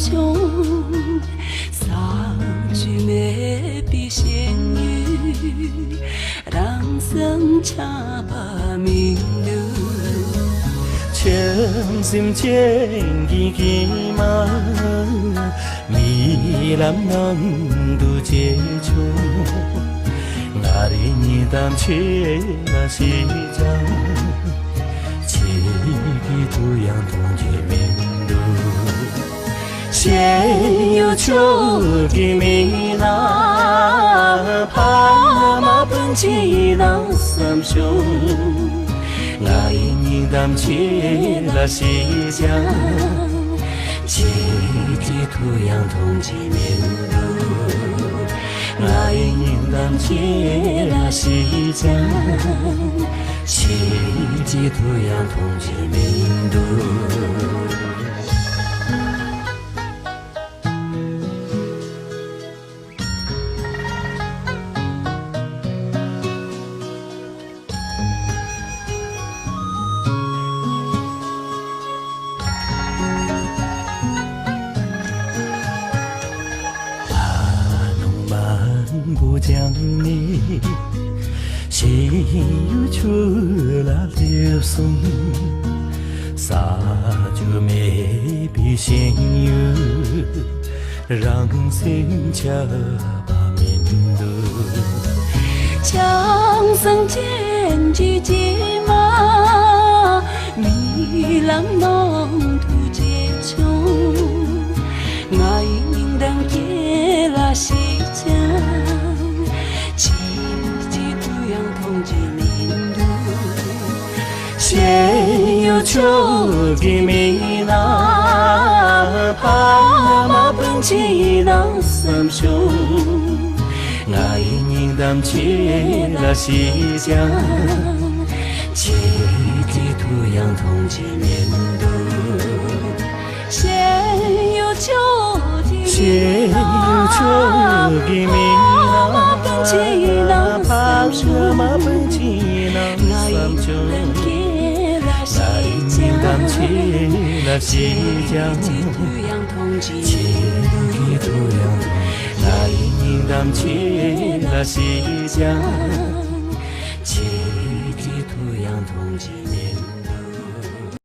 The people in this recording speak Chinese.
穷，丧菊梅比仙女，让生恰把命流。情心千几几嘛，米兰能度接触，那里你当切那西江，切给土洋同结民路，先有秋给米那，怕嘛本起那三兄。爱你当起了西江，七地土洋同济民路。爱你当起了西江，七地土洋同济民路。不讲你，心又出了流松，洒就没比心有，让心恰把民路。江声千句结马，米浪弄土结穷，爱应当结了西江。先有秋给米那，怕嘛本起那三兄，爱你当起了西江，七地土洋同济民路。先有秋给米那，怕嘛本起那三兄。当起了西江，七地土洋同，那一年当起了西江，七地土洋同济民。